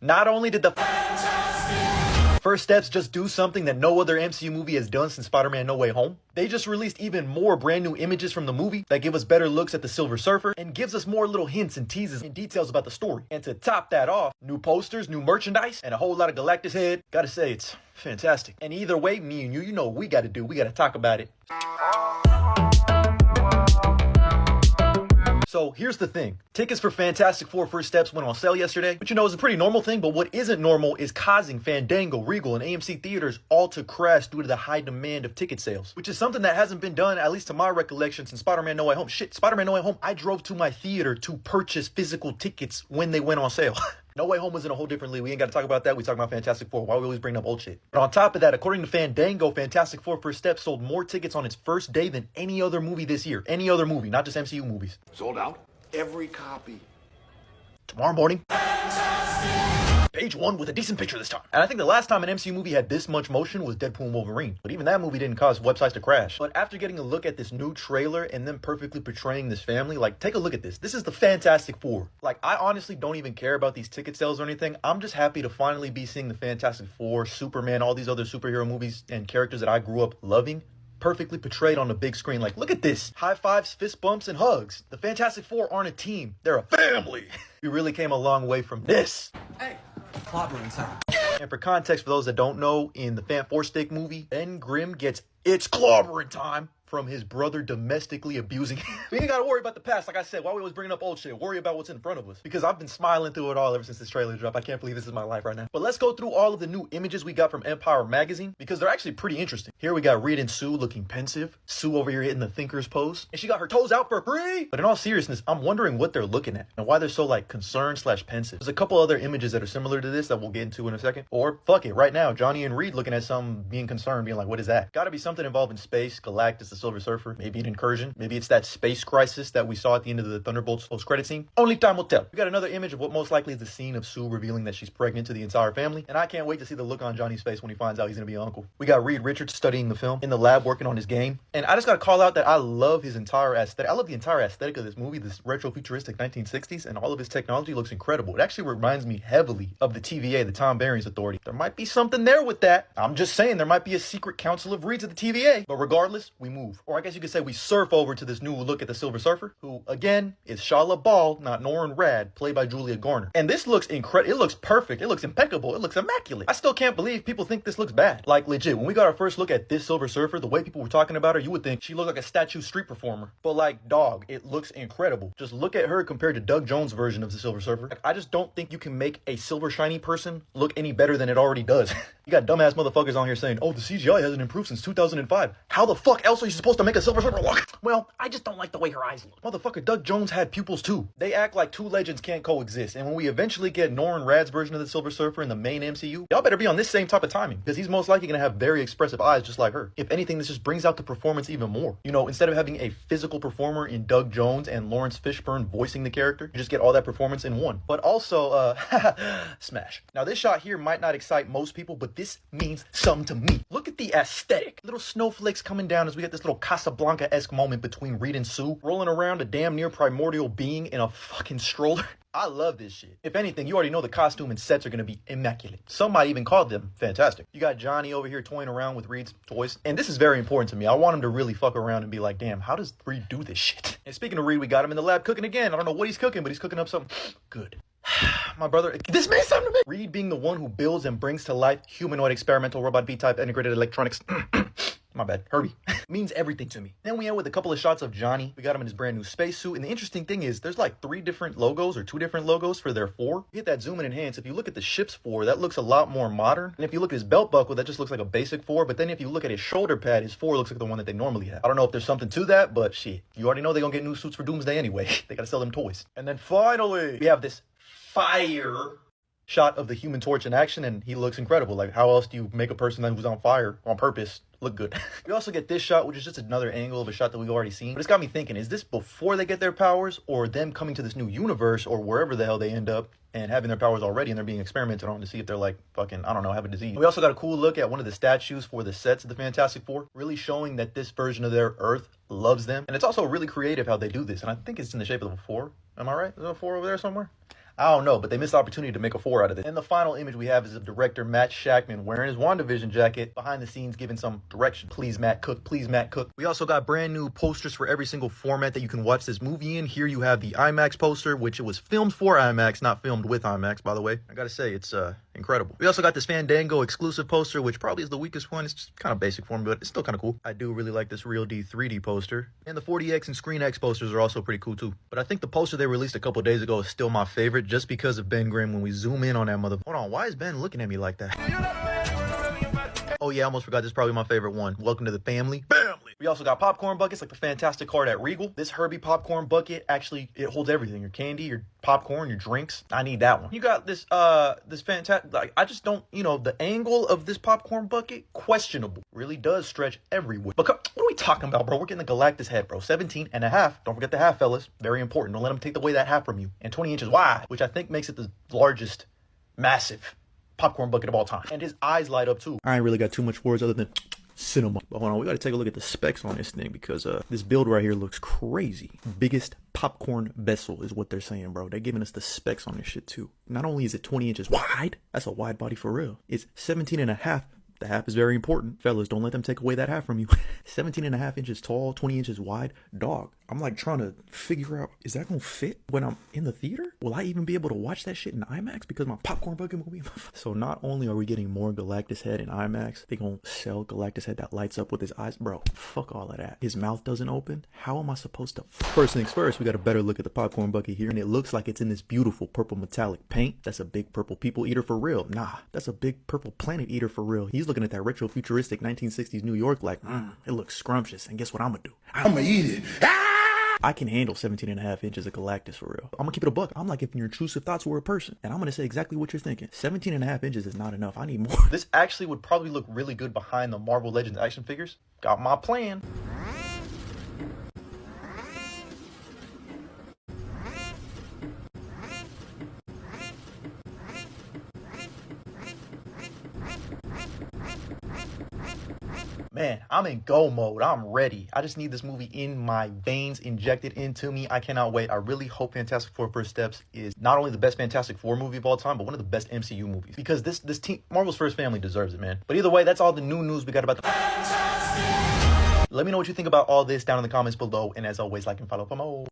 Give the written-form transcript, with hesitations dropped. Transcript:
Not only did the First Steps just do something that no other MCU movie has done since Spider-Man No Way Home, they just released even more brand new images from the movie that give us better looks at the Silver Surfer and gives us more little hints and teases and details about the story. And to top that off, new posters, new merchandise, and a whole lot of Galactus head. Gotta say, it's fantastic. And either way, me and you know what we gotta do. We gotta talk about it. So here's the thing. Tickets for Fantastic Four First Steps went on sale yesterday, which is a pretty normal thing, but what isn't normal is causing Fandango, Regal, and AMC theaters all to crash due to the high demand of ticket sales, which is something that hasn't been done, at least to my recollection, since Spider-Man No Way Home. Shit, Spider-Man No Way Home, I drove to my theater to purchase physical tickets when they went on sale. No Way Home was in a whole different league. We ain't got to talk about that. We talk about Fantastic Four. Why we always bring up old shit? But on top of that, according to Fandango, Fantastic Four First Steps sold more tickets on its first day than any other movie this year. Any other movie, not just MCU movies. Sold out? Every copy. Tomorrow morning. Page 1 with a decent picture this time. And I think the last time an MCU movie had this much motion was Deadpool and Wolverine. But even that movie didn't cause websites to crash. But after getting a look at this new trailer and them perfectly portraying this family, like, take a look at this. This is the Fantastic Four. Like, I honestly don't even care about these ticket sales or anything. I'm just happy to finally be seeing the Fantastic Four, Superman, all these other superhero movies and characters that I grew up loving perfectly portrayed on the big screen. Like, look at this. High fives, fist bumps, and hugs. The Fantastic Four aren't a team. They're a family. We really came a long way from this. Hey, clobbering time. And for context, for those that don't know, in the Fan Four Stick movie, Ben Grimm gets it's clobbering time from his brother domestically abusing him. We ain't gotta worry about the past. Like I said, why we always bringing up old shit? Worry about what's in front of us. Because I've been smiling through it all ever since this trailer dropped. I can't believe this is my life right now. But let's go through all of the new images we got from Empire Magazine, because they're actually pretty interesting. Here we got Reed and Sue looking pensive. Sue over here hitting the thinker's pose. And she got her toes out for free. But in all seriousness, I'm wondering what they're looking at and why they're so like concerned / pensive. There's a couple other images that are similar to this that we'll get into in a second. Or fuck it, right now, Johnny and Reed looking at something, being concerned, being like, what is that? Gotta be something involving space, Galactus, the Silver Surfer, maybe an incursion. Maybe it's that space crisis that we saw at the end of the Thunderbolts post-credit scene. Only time will tell. We got another image of what most likely is the scene of Sue revealing that she's pregnant to the entire family. And I can't wait to see the look on Johnny's face when he finds out he's gonna be an uncle. We got Reed Richards studying the film in the lab working on his game. And I just gotta call out that I love his entire aesthetic. I love the entire aesthetic of this movie, this retro futuristic 1960s, and all of his technology looks incredible. It actually reminds me heavily of the TVA, the Tom Behrens Authority. There might be something there with that. I'm just saying there might be a secret council of Reeds at the TVA. But regardless, we move. Or I guess you could say we surf over to this new look at the Silver Surfer, who again is Shala Ball, not Norrin Rad, played by Julia Garner. And this looks incredible. It looks perfect. It looks impeccable. It looks immaculate. I still can't believe people think this looks bad. Like legit, when we got our first look at this Silver Surfer, the way people were talking about her, you would think she looked like a statue street performer. But like, dog, it looks incredible. Just look at her compared to Doug Jones' version of the Silver Surfer. Like, I just don't think you can make a silver shiny person look any better than it already does. You got dumbass motherfuckers on here saying, oh, the CGI hasn't improved since 2005. How the fuck else are you supposed to make a Silver Surfer look? Well, I just don't like the way her eyes look. Motherfucker, Doug Jones had pupils too. They act like two legends can't coexist. And when we eventually get Norrin Rad's version of the Silver Surfer in the main MCU, y'all better be on this same type of timing, because he's most likely gonna have very expressive eyes just like her. If anything, this just brings out the performance even more. You know, instead of having a physical performer in Doug Jones and Lawrence Fishburne voicing the character, you just get all that performance in one. But also, smash. Now this shot here might not excite most people, but this means something to me. Look at the aesthetic. Little snowflakes coming down as we get this little Casablanca-esque moment between Reed and Sue rolling around a damn near primordial being in a fucking stroller. I love this shit. If anything, you already know the costume and sets are going to be immaculate. Some might even call them fantastic. You got Johnny over here toying around with Reed's toys. And this is very important to me. I want him to really fuck around and be like, damn, how does Reed do this shit? And speaking of Reed, we got him in the lab cooking again. I don't know what he's cooking, but he's cooking up something good. My brother, this means something to me. Reed being the one who builds and brings to life humanoid experimental robot B-type integrated electronics. My bad, Herbie. Means everything to me. Then we end with a couple of shots of Johnny. We got him in his brand new spacesuit. And the interesting thing is there's like 3 different logos or 2 different logos for their 4. You hit that zoom and enhance. If you look at the ship's 4, that looks a lot more modern. And if you look at his belt buckle, that just looks like a basic 4. But then if you look at his shoulder pad, his 4 looks like the one that they normally have. I don't know if there's something to that, but shit. You already know they're gonna get new suits for Doomsday anyway. They gotta sell them toys. And then finally, we have this fire shot of the Human Torch in action, and he looks incredible. Like, how else do you make a person who's on fire on purpose look good? We also get this shot, which is just another angle of a shot that we've already seen. But it's got me thinking, is this before they get their powers, or them coming to this new universe, or wherever the hell they end up and having their powers already, and they're being experimented on to see if they're like fucking, I don't know, have a disease. We also got a cool look at one of the statues for the sets of the Fantastic Four, really showing that this version of their Earth loves them. And it's also really creative how they do this. And I think it's in the shape of a 4. Am I right? Is there a 4 over there somewhere? I don't know, but they missed the opportunity to make a 4 out of this. And the final image we have is of director Matt Shackman wearing his WandaVision jacket behind the scenes giving some direction. Please, Matt Cook. Please, Matt Cook. We also got brand new posters for every single format that you can watch this movie in. Here you have the IMAX poster, which it was filmed for IMAX, not filmed with IMAX, by the way. I gotta say, it's incredible. We also got this Fandango exclusive poster, which probably is the weakest one. It's just kind of basic form, but it's still kind of cool. I do really like this Real D 3D poster. And the 40X and Screen X posters are also pretty cool too. But I think the poster they released a couple days ago is still my favorite just because of Ben Grimm when we zoom in on that mother. Hold on, why is Ben looking at me like that? Oh yeah, I almost forgot this is probably my favorite one. Welcome to the family. We also got popcorn buckets like the Fantastic card at Regal. This Herbie popcorn bucket, actually, it holds everything. Your candy, your popcorn, your drinks. I need that one. You got this, this fantastic, like, I just don't, you know, the angle of this popcorn bucket, questionable. Really does stretch everywhere. But what are we talking about, bro? We're getting the Galactus head, bro. 17 and a half. Don't forget the half, fellas. Very important. Don't let them take away that half from you. And 20 inches wide, which I think makes it the largest, massive popcorn bucket of all time. And his eyes light up, too. I ain't really got too much words other than cinema. But hold on, we gotta take a look at the specs on this thing because this build right here looks crazy. Biggest popcorn vessel is what they're saying, bro. They're giving us the specs on this shit too. Not only is it 20 inches wide, that's a wide body for real. It's 17 and a half. The half is very important. Fellas, don't let them take away that half from you. 17 and a half inches tall, 20 inches wide. Dog, I'm like trying to figure out, is that gonna fit when I'm in the theater? Will I even be able to watch that shit in IMAX because my popcorn bucket will be... So not only are we getting more Galactus head in IMAX, they gonna sell Galactus head that lights up with his eyes. Bro, fuck all of that. His mouth doesn't open. How am I supposed to... First things first, we got a better look at the popcorn bucket here, and it looks like it's in this beautiful purple metallic paint. That's a big purple people eater for real. Nah, that's a big purple planet eater for real. He's looking at that retro futuristic 1960s New York like, it looks scrumptious. And guess what I'm gonna do? I'm gonna eat it. I can handle 17 and a half inches of Galactus for real. I'm gonna keep it a buck. I'm like if your intrusive thoughts were a person. And I'm gonna say exactly what you're thinking. 17 and a half inches is not enough. I need more. This actually would probably look really good behind the Marvel Legends action figures. Got my plan. Man, I'm in go mode. I'm ready. I just need this movie in my veins, injected into me. I cannot wait. I really hope Fantastic Four First Steps is not only the best Fantastic Four movie of all time, but one of the best MCU movies. Because this team, Marvel's First Family, deserves it, man. But either way, that's all the new news we got about the... Let me know what you think about all this down in the comments below. And as always, like and follow for more.